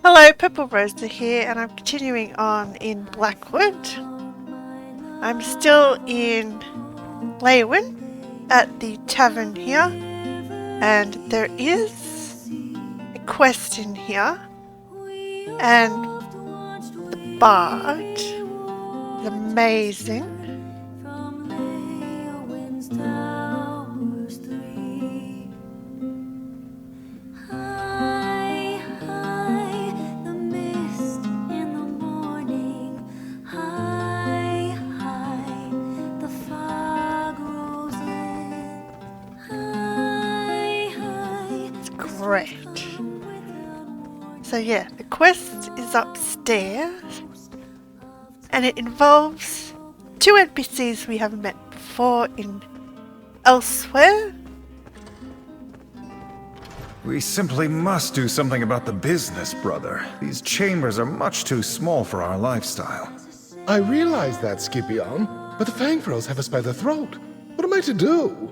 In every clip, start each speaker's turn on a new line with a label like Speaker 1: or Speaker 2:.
Speaker 1: Hello, Purple Rosa here, and I'm continuing on in Blackwood. I'm still in Blackwood at the tavern here, and there is a quest in here, and the bard is amazing. Great. So yeah, the quest is upstairs, and it involves two NPCs we haven't met before in elsewhere.
Speaker 2: We simply must do something about the business, brother. These chambers are much too small for our lifestyle.
Speaker 3: I realize that, Scipion, but the Fangfurls have us by the throat. What am I to do?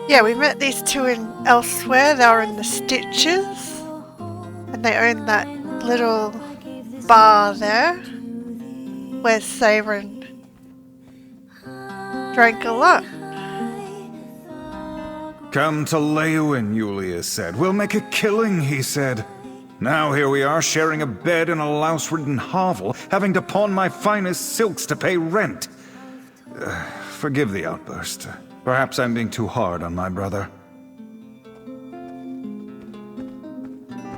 Speaker 1: Yeah, we met these two in elsewhere. They were in the Stitches, and they own that little bar there where Saverin drank a lot.
Speaker 2: Come to Lewin, Julius said. We'll make a killing, he said. Now here we are, sharing a bed in a louse-ridden hovel, having to pawn my finest silks to pay rent. Forgive the outburst. Perhaps I'm being too hard on my brother.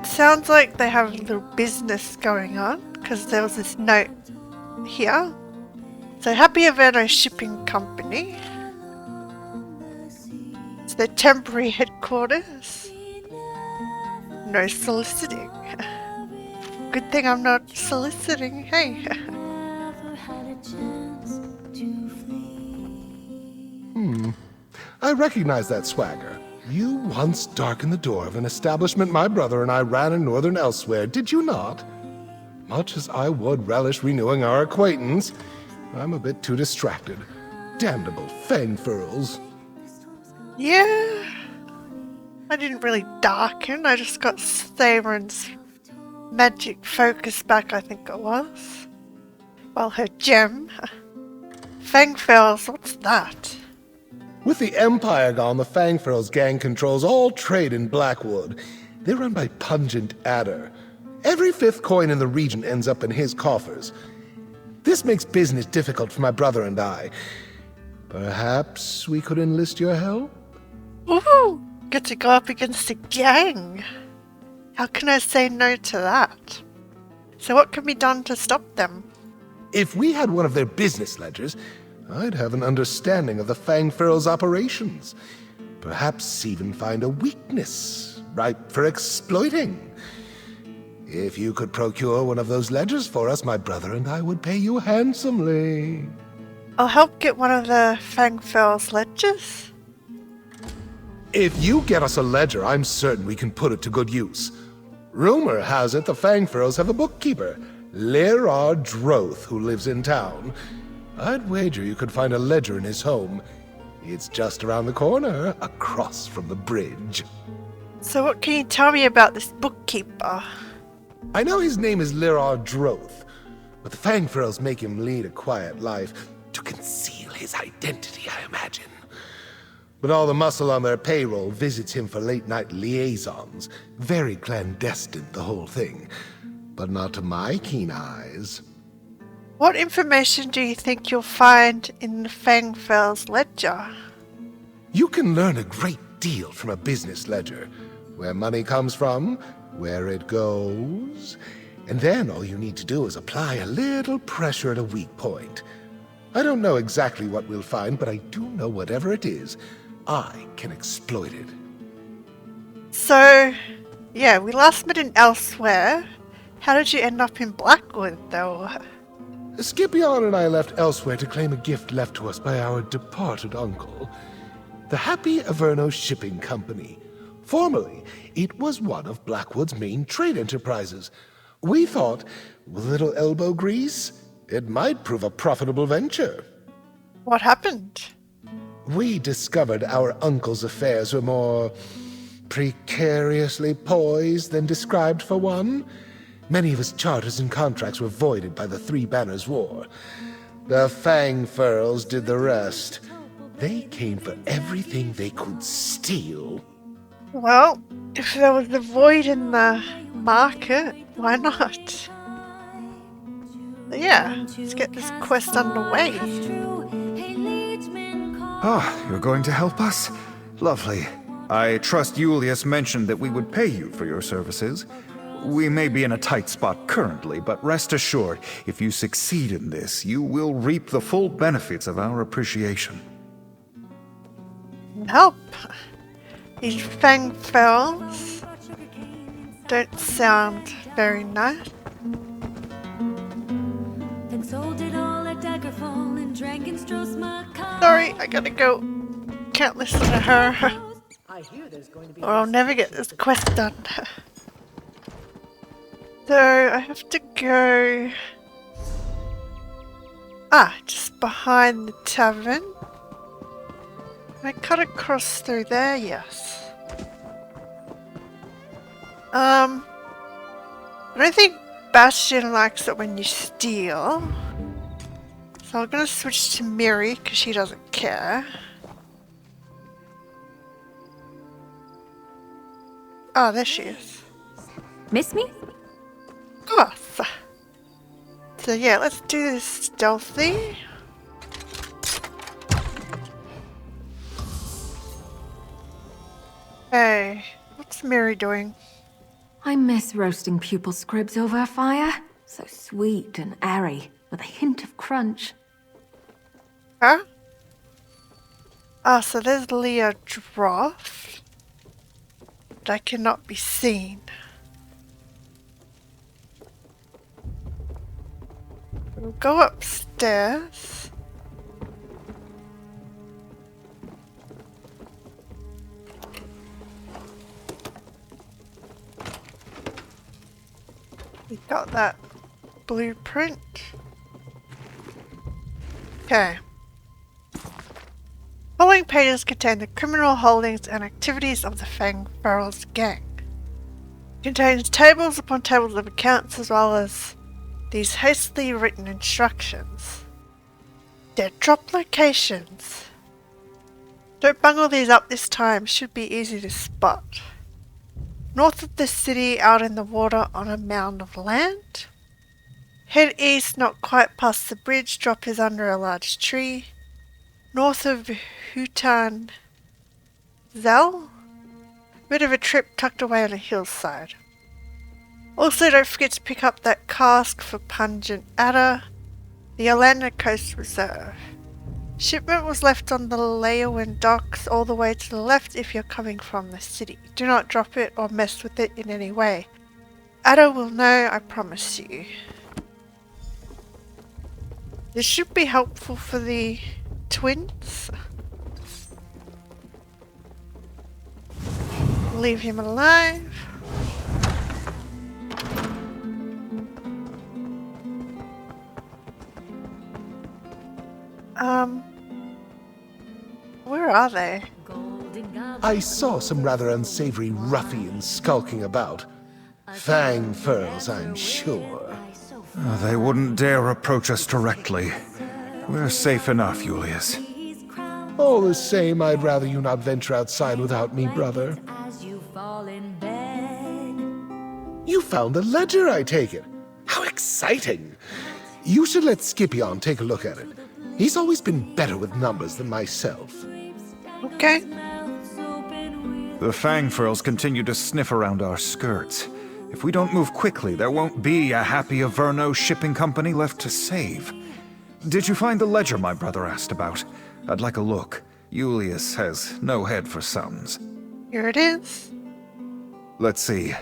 Speaker 1: Sounds like they have a little business going on, because there was this note here. So, Happy Averno Shipping Company. It's their temporary headquarters. No soliciting. Good thing I'm not soliciting, hey.
Speaker 3: I recognize that swagger. You once darkened the door of an establishment my brother and I ran in northern elsewhere, did you not? Much as I would relish renewing our acquaintance, I'm a bit too distracted. Damnable Fangfurls.
Speaker 1: Yeah. I didn't really darken, I just got Saverin's magic focus back, I think it was. Well, her gem. Fangfurls, what's that?
Speaker 3: With the Empire gone, the Fangfurls gang controls all trade in Blackwood. They're run by Pungent Adder. Every fifth coin in the region ends up in his coffers. This makes business difficult for my brother and I. Perhaps we could enlist your help?
Speaker 1: Ooh, get to go up against a gang. How can I say no to that? So what can be done to stop them?
Speaker 3: If we had one of their business ledgers, I'd have an understanding of the Fangfurls' operations. Perhaps even find a weakness ripe for exploiting. If you could procure one of those ledgers for us, my brother and I would pay you handsomely.
Speaker 1: I'll help get one of the Fangfurls ledgers.
Speaker 3: If you get us a ledger, I'm certain we can put it to good use. Rumor has it the Fangfurls have a bookkeeper, Lyra Droth, who lives in town. I'd wager you could find a ledger in his home. It's just around the corner, across from the bridge.
Speaker 1: So what can you tell me about this bookkeeper?
Speaker 3: I know his name is Lyra Droth, but the Fangfurls make him lead a quiet life to conceal his identity, I imagine. But all the muscle on their payroll visits him for late-night liaisons. Very clandestine, the whole thing. But not to my keen eyes.
Speaker 1: What information do you think you'll find in the Fangfurls ledger?
Speaker 3: You can learn a great deal from a business ledger. Where money comes from, where it goes, and then all you need to do is apply a little pressure at a weak point. I don't know exactly what we'll find, but I do know whatever it is, I can exploit it.
Speaker 1: So, yeah, we last met in elsewhere. How did you end up in Blackwood, though?
Speaker 3: Scipion and I left elsewhere to claim a gift left to us by our departed uncle, the Happy Averno Shipping Company. Formerly, it was one of Blackwood's main trade enterprises. We thought, with a little elbow grease, it might prove a profitable venture.
Speaker 1: What happened?
Speaker 3: We discovered our uncle's affairs were more Precariously poised and described for one. Many of his charters and contracts were voided by the Three Banners War. The Fang Furls did the rest. They came for everything they could steal.
Speaker 1: Well, if there was a void in the market, why not? But yeah, let's get this quest underway.
Speaker 2: Ah, you're going to help us? Lovely. I trust Julius mentioned that we would pay you for your services. We may be in a tight spot currently, but rest assured, if you succeed in this, you will reap the full benefits of our appreciation.
Speaker 1: Help! These Fang Furls don't sound very nice. Sorry, I gotta go. Can't listen to her. Or I'll never get this quest done. So, I have to go... just behind the tavern. Can I cut across through there? Yes. I don't think Bastion likes it when you steal. So I'm gonna switch to Miri because she doesn't care. Oh, there she is.
Speaker 4: Miss me?
Speaker 1: Of course. So yeah, let's do this stealthy. Hey, what's Miri doing?
Speaker 4: I miss roasting pupil scribs over a fire. So sweet and airy, with a hint of crunch.
Speaker 1: Huh? Ah, so there's Leah Droth. But I cannot be seen. We'll go upstairs. We got that blueprint. Okay. Following pages contain the criminal holdings and activities of the Fang Furls gang. It contains tables upon tables of accounts as well as these hastily written instructions. Dead drop locations. Don't bungle these up this time, should be easy to spot. North of the city, out in the water on a mound of land. Head east, not quite past the bridge, drop is under a large tree. North of Hutan Zel. Bit of a trip tucked away on a hillside. Also, don't forget to pick up that cask for pungent adder. The Alana Coast Reserve. Shipment was left on the Leeuwin docks all the way to the left if you're coming from the city. Do not drop it or mess with it in any way. Ada will know, I promise you. This should be helpful for the twins. Leave him alive. Where are they?
Speaker 3: I saw some rather unsavory ruffians skulking about. Fang Furls, I'm sure.
Speaker 2: They wouldn't dare approach us directly. We're safe enough, Julius.
Speaker 3: All the same, I'd rather you not venture outside without me, brother. You found the ledger, I take it. How exciting! You should let Scipion take a look at it. He's always been better with numbers than myself.
Speaker 1: Okay.
Speaker 2: The Fang Furls continue to sniff around our skirts. If we don't move quickly, there won't be a happy Averno shipping company left to save. Did you find the ledger my brother asked about? I'd like a look. Julius has no head for sums.
Speaker 1: Here it is.
Speaker 2: Let's see.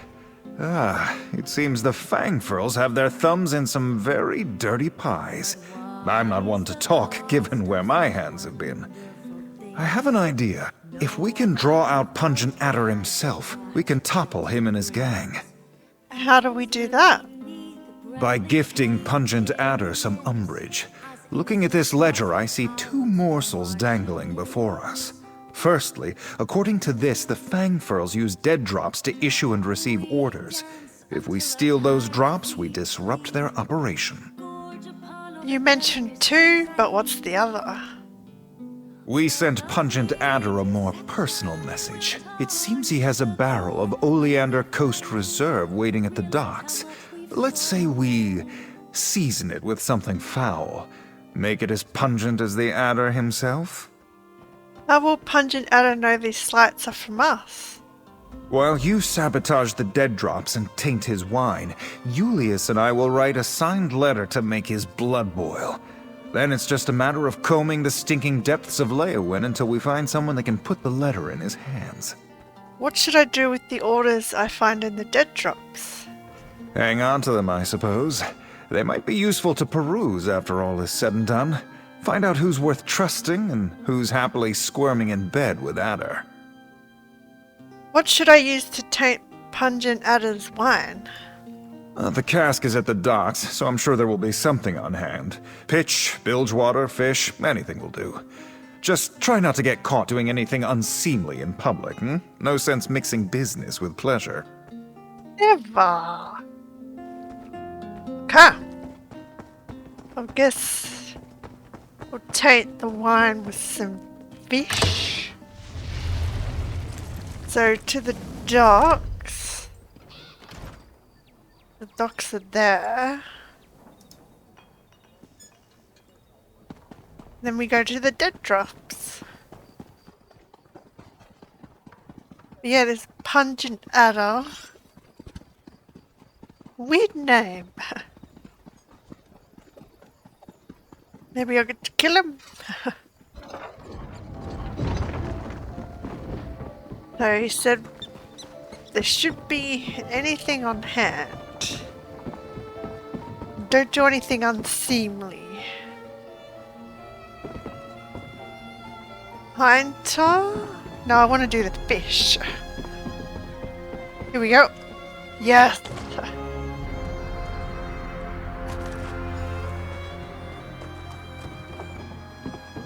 Speaker 2: It seems the Fang Furls have their thumbs in some very dirty pies. I'm not one to talk, given where my hands have been. I have an idea. If we can draw out Pungent Adder himself, we can topple him and his gang.
Speaker 1: How do we do that?
Speaker 2: By gifting Pungent Adder some umbrage. Looking at this ledger, I see two morsels dangling before us. Firstly, according to this, the Fangfurls use dead drops to issue and receive orders. If we steal those drops, we disrupt their operation.
Speaker 1: You mentioned two, but what's the other?
Speaker 2: We sent Pungent Adder a more personal message. It seems he has a barrel of Oleander Coast Reserve waiting at the docks. Let's say we season it with something foul. Make it as pungent as the adder himself?
Speaker 1: How will Pungent Adder know these slights are from us?
Speaker 2: While you sabotage the dead drops and taint his wine, Julius and I will write a signed letter to make his blood boil. Then it's just a matter of combing the stinking depths of Leowin until we find someone that can put the letter in his hands.
Speaker 1: What should I do with the orders I find in the dead drops?
Speaker 2: Hang on to them, I suppose. They might be useful to peruse after all is said and done. Find out who's worth trusting and who's happily squirming in bed with Adder.
Speaker 1: What should I use to taint Pungent Adder's wine?
Speaker 2: The cask is at the docks, so I'm sure there will be something on hand. Pitch, bilge water, fish, anything will do. Just try not to get caught doing anything unseemly in public, No sense mixing business with pleasure.
Speaker 1: Never. Okay. I guess we'll taint the wine with some fish. So to the docks. The docks are there. Then we go to the dead drops. Yeah, there's Pungent Adder. Weird name. Maybe I'll get to kill him. So he said there should be anything on hand. Don't do anything unseemly. Hunter? No, I want to do the fish. Here we go. Yes.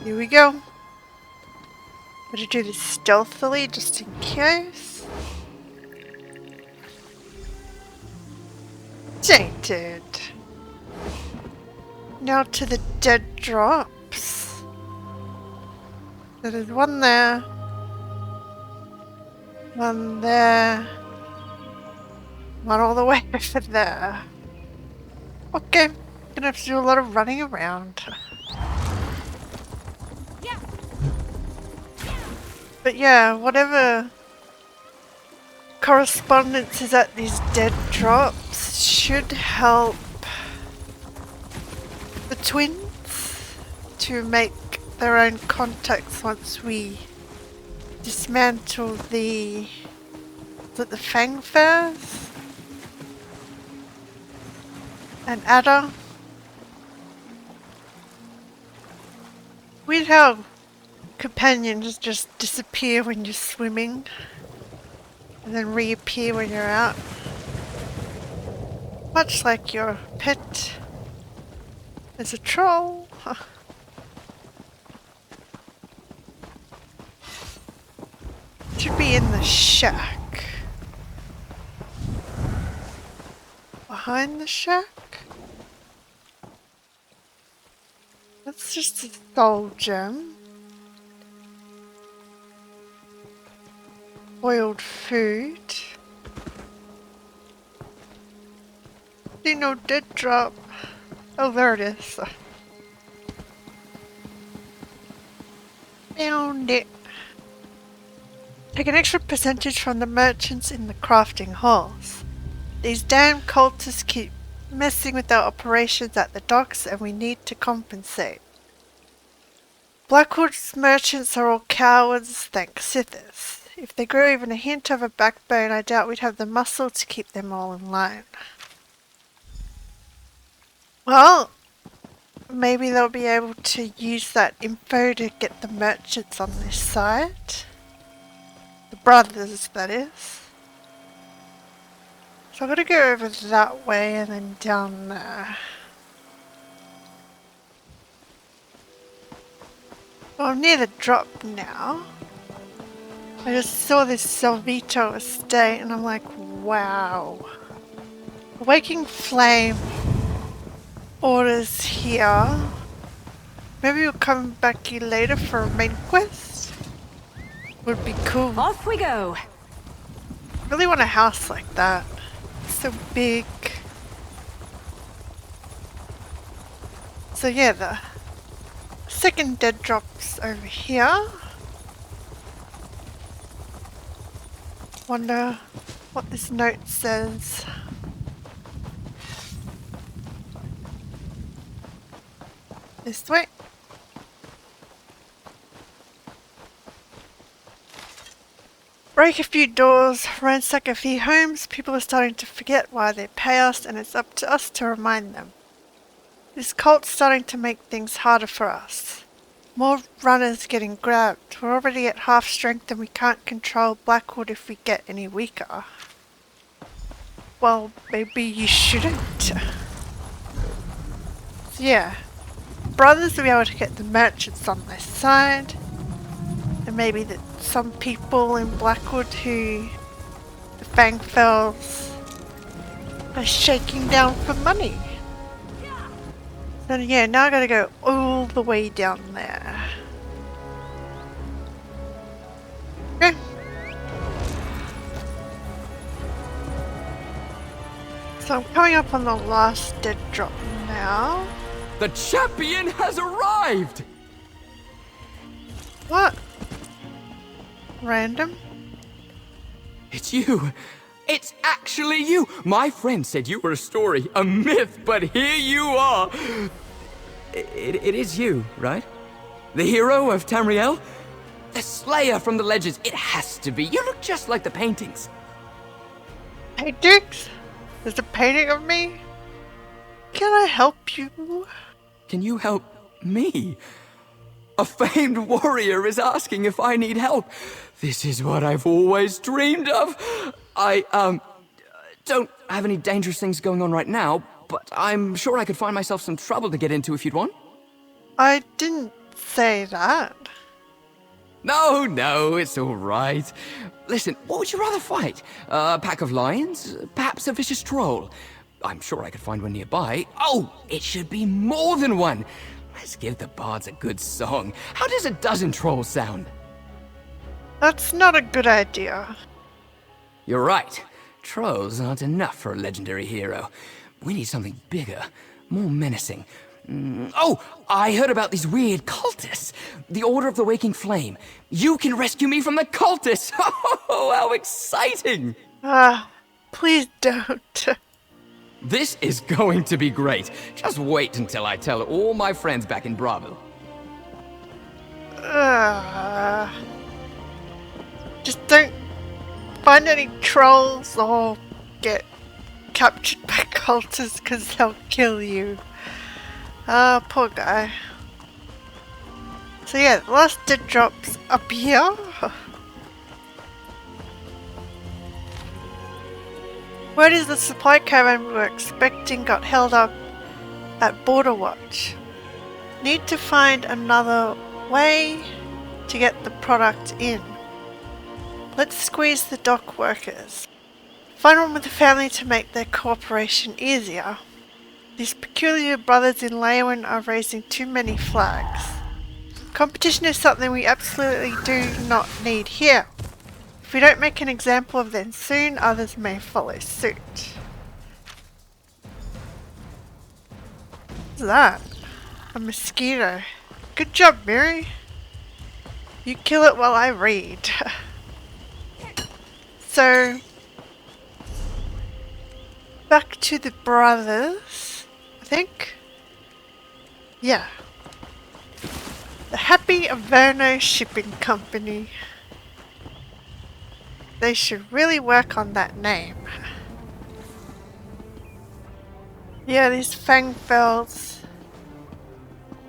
Speaker 1: Here we go. Better do this stealthily just in case. Tainted. Now to the dead drops. So there's one there. One there. One all the way over there. Okay. Gonna have to do a lot of running around. But yeah, whatever correspondence is at these dead drops should help the twins to make their own contacts once we dismantle the... is it the Fangfurs? And Adder? Weird how companions just disappear when you're swimming and then reappear when you're out. Much like your pet as a troll. Should be in the shack. Behind the shack? That's just a soul gem. Boiled food. See no dead drop. Oh, there it is. Found it. Take an extra percentage from the merchants in the crafting halls. These damn cultists keep messing with our operations at the docks and we need to compensate. Blackwood's merchants are all cowards, thank Sithis. If they grew even a hint of a backbone, I doubt we'd have the muscle to keep them all in line. Well, maybe they'll be able to use that info to get the merchants on this side. The brothers, that is. So I'm gonna go over that way and then down there. Well, I'm near the drop now. I just saw this Salvito estate and I'm like, wow. Waking Flame orders here. Maybe we'll come back here later for a main quest. Would be cool.
Speaker 4: Off we go.
Speaker 1: Really want a house like that. So big. So yeah, the second dead drop's over here. Wonder what this note says. This way. Break a few doors, ransack a few homes. People are starting to forget why they pay us, and it's up to us to remind them. This cult's starting to make things harder for us. More runners getting grabbed. We're already at half strength and we can't control Blackwood if we get any weaker. Well, maybe you shouldn't. So yeah. Brothers will be able to get the merchants on their side. And maybe that some people in Blackwood who the Fangfells are shaking down for money. So yeah, now I gotta go all the way down there. Okay. So I'm coming up on the last dead drop now.
Speaker 5: The champion has arrived!
Speaker 1: What? Random?
Speaker 5: It's you. It's actually you. My friend said you were a story, a myth, but here you are. It is you, right? The hero of Tamriel? The slayer from the legends. It has to be. You look just like the paintings.
Speaker 1: Paintings? There's a painting of me? Can I help you?
Speaker 5: Can you help me? A famed warrior is asking if I need help. This is what I've always dreamed of. I, don't have any dangerous things going on right now, but I'm sure I could find myself some trouble to get into if you'd want.
Speaker 1: I didn't say that.
Speaker 5: No, it's all right. Listen, what would you rather fight? A pack of lions? Perhaps a vicious troll? I'm sure I could find one nearby. Oh, it should be more than one. Let's give the bards a good song. How does a dozen trolls sound?
Speaker 1: That's not a good idea.
Speaker 5: You're right. Trolls aren't enough for a legendary hero. We need something bigger, more menacing. Oh, I heard about these weird cultists. The Order of the Waking Flame. You can rescue me from the cultists. Oh, how exciting!
Speaker 1: Please don't.
Speaker 5: This is going to be great. Just wait until I tell all my friends back in Bravo.
Speaker 1: Just don't find any trolls or get captured by cultists because they'll kill you. Poor guy. So yeah, the last dead drop's up here. Word is the supply caravan we were expecting got held up at Border Watch. Need to find another way to get the product in. Let's squeeze the dock workers. Find one with the family to make their cooperation easier. These peculiar brothers in Leyawen are raising too many flags. Competition is something we absolutely do not need here. If we don't make an example of them soon, others may follow suit. What's that? A mosquito. Good job, Miri. You kill it while I read. So, back to the brothers, I think. Yeah. The Happy Averno Shipping Company. They should really work on that name. Yeah, these Fangfells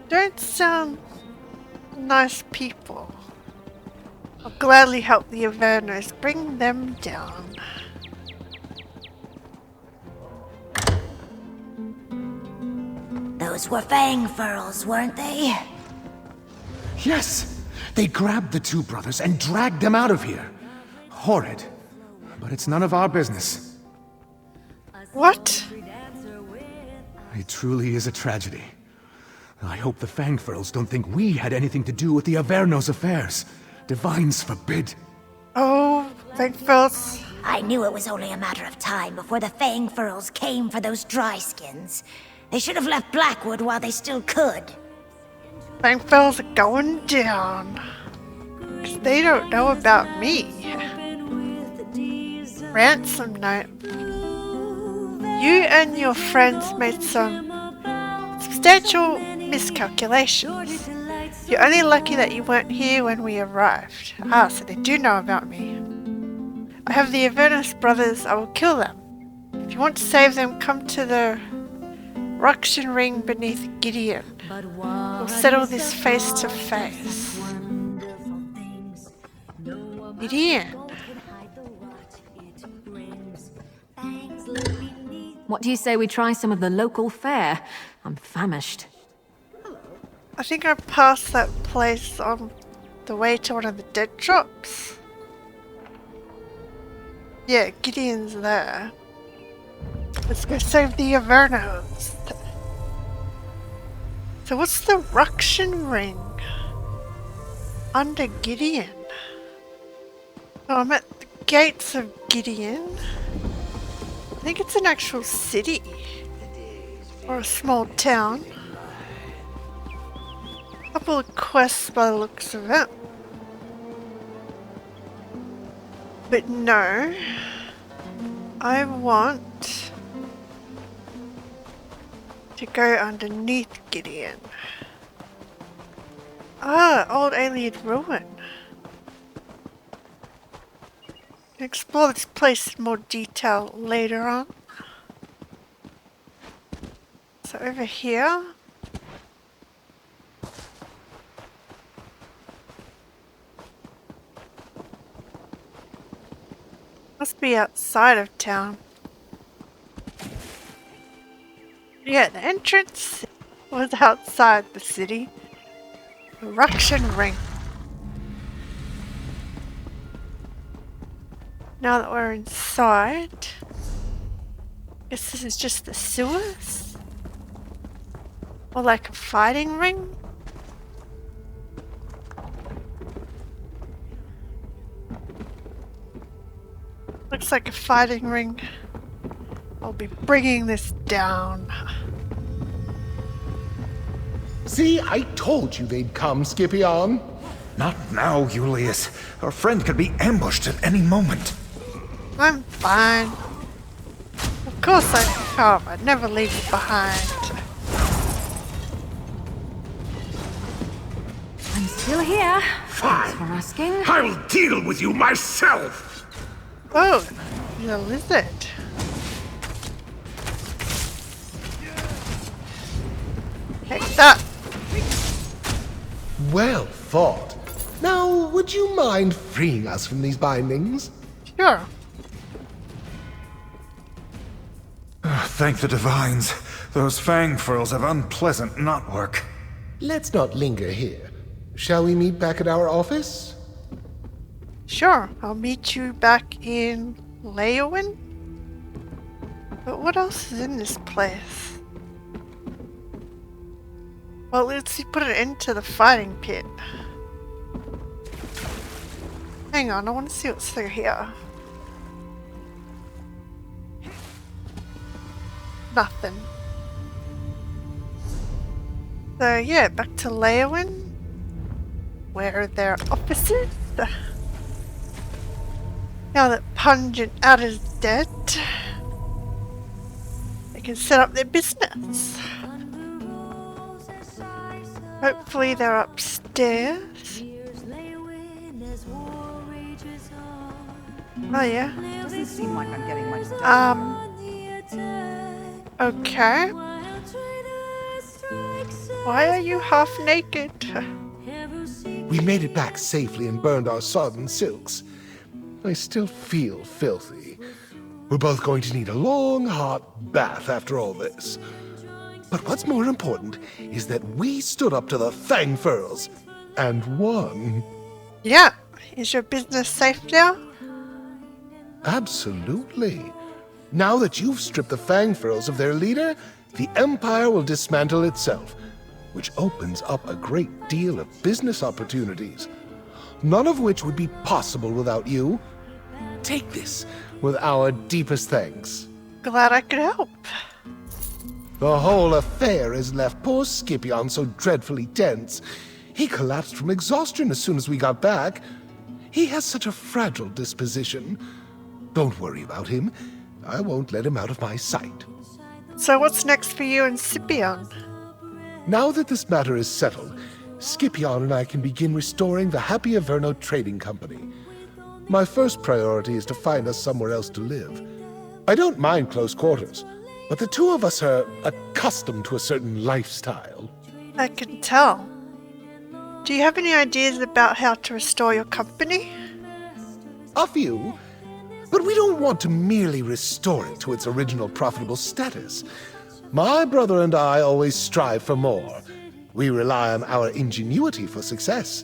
Speaker 1: don't sound nice people. I'll gladly help the Avernos bring them down.
Speaker 6: Those were Fangfurls, weren't they?
Speaker 5: Yes,
Speaker 6: They grabbed the two brothers and dragged them out of here. Horrid. But it's none of our business.
Speaker 1: What?
Speaker 6: It truly is a tragedy. I hope the Fangfurls don't think we had anything to do with the Averno's affairs. Divines forbid.
Speaker 1: Oh, thankfuls.
Speaker 7: I knew it was only a matter of time before the Fangfurls came for those dry skins. They should have left Blackwood while they still could.
Speaker 1: Thankfuls are going down. 'Cause they don't know about me. Ransom note. You and your friends made some substantial miscalculations. You're only lucky that you weren't here when we arrived. Ah, so they do know about me. I have the Averno brothers. I will kill them. If you want to save them, come to the ruction ring beneath Gideon. We'll settle this face to face. Gideon.
Speaker 4: What do you say we try some of the local fare? I'm famished.
Speaker 1: I think I passed that place on the way to one of the dead drops. Yeah, Gideon's there. Let's go save the Avernos. So what's the ruction ring? Under Gideon. Oh, I'm at the Gates of Gideon. I think it's an actual city. Or a small town. Couple of quests by the looks of it. But no. I want to go underneath Gideon. Ah, old alien ruin. Explore this place in more detail later on. So over here. Must be outside of town. Yeah, the entrance was outside the city. The ruction ring. Now that we're inside, guess this is just the sewers? Or like a fighting ring? Looks like a fighting ring. I'll be bringing this down.
Speaker 3: See, I told you they'd come, Scipion.
Speaker 2: Not now, Julius. Our friend could be ambushed at any moment.
Speaker 1: I'm fine. Of course I'd come. I'd never leave you behind.
Speaker 4: I'm still here.
Speaker 8: Fine.
Speaker 4: Thanks for asking.
Speaker 8: I will deal with you myself.
Speaker 1: Oh, the lizard. Take that.
Speaker 3: Well fought. Now, would you mind freeing us from these bindings?
Speaker 1: Sure.
Speaker 2: Thank the divines. Those fangfurls have unpleasant knotwork.
Speaker 3: Let's not linger here. Shall we meet back at our office?
Speaker 1: Sure, I'll meet you back in Leowin? But what else is in this place? Well, let's see, put it into the fighting pit. Hang on, I want to see what's through here. Nothing. So yeah, back to Leowin, where their offices. Now that Pungent Out is dead, they can set up their business. Hopefully they're upstairs. Oh yeah.
Speaker 9: Doesn't seem like I'm getting much done.
Speaker 1: Okay. Why are you half naked?
Speaker 3: We made it back safely and burned our sodden silks. I still feel filthy. We're both going to need a long, hot bath after all this. But what's more important is that we stood up to the Fangfurls. and won.
Speaker 1: Yeah. Is your business safe now?
Speaker 3: Absolutely. Now that you've stripped the Fangfurls of their leader, the Empire will dismantle itself, which opens up a great deal of business opportunities, none of which would be possible without you. Take this with our deepest thanks.
Speaker 1: Glad I could help.
Speaker 3: The whole affair has left poor Scipion so dreadfully tense. He collapsed from exhaustion as soon as we got back. He has such a fragile disposition. Don't worry about him. I won't let him out of my sight.
Speaker 1: So what's next for you and Scipion?
Speaker 3: Now that this matter is settled, Scipion and I can begin restoring the Happy Averno Trading Company. My first priority is to find us somewhere else to live. I don't mind close quarters, but the two of us are accustomed to a certain lifestyle.
Speaker 1: I can tell. Do you have any ideas about how to restore your company?
Speaker 3: A few, but we don't want to merely restore it to its original profitable status. My brother and I always strive for more. We rely on our ingenuity for success.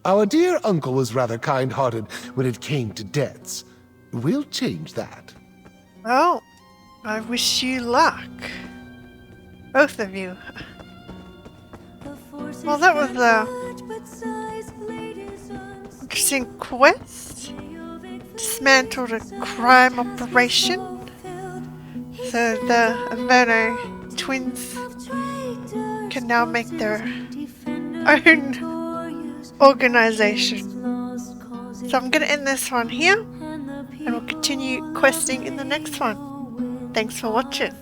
Speaker 3: Our dear uncle was rather kind-hearted when it came to debts. We'll change that.
Speaker 1: Well, I wish you luck. Both of you. Well, that was a interesting quest. Dismantled a crime operation. So the Averno twins can now make their own organization. So I'm going to end this one here, and we'll continue questing in the next one. Thanks for watching.